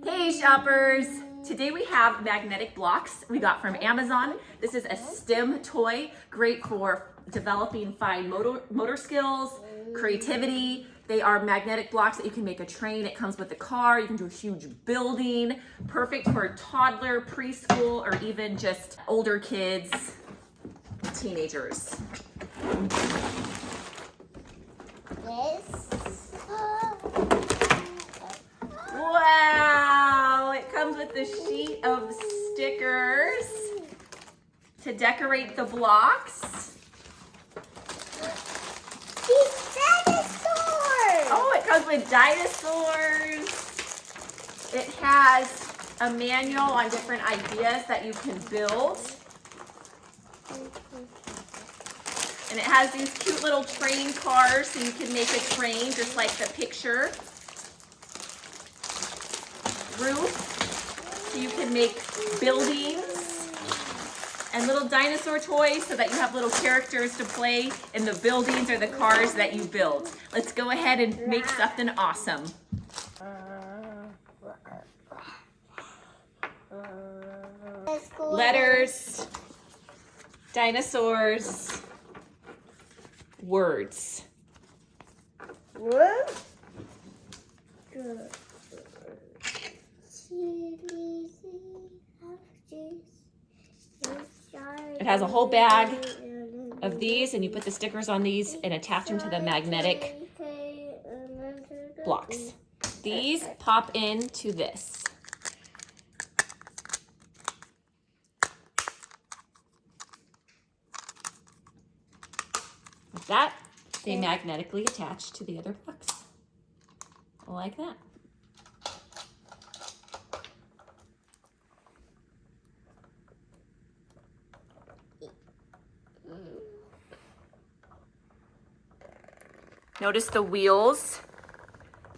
Hey shoppers! Today we have magnetic blocks we got from Amazon. This is a STEM toy, great for developing fine motor skills, creativity. They are magnetic blocks that you can make a train. It comes with a car. You can do a huge building. Perfect for toddler, preschool, or even just older kids, teenagers. Wow! It comes with a sheet of stickers to decorate the blocks. These dinosaurs! Oh, it comes with dinosaurs. It has a manual on different ideas that you can build. And it has these cute little train cars so you can make a train just like the picture. Roof, so you can make buildings, and little dinosaur toys so that you have little characters to play in the buildings or the cars that you build. Let's go ahead and make something awesome. Letters, dinosaurs, words. What? It has a whole bag of these, and you put the stickers on these and attach them to the magnetic blocks. These pop into this. Like that, they magnetically attach to the other blocks. Like that. Notice the wheels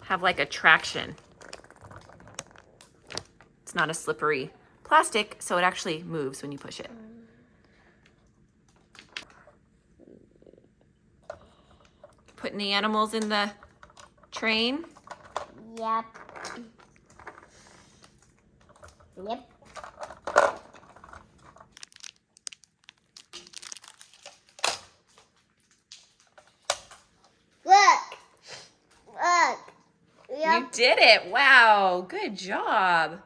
have like a traction. It's not a slippery plastic, so it actually moves when you push it. Putting the animals in the train. Yep. Yep. Look. You did it. Wow. Good job.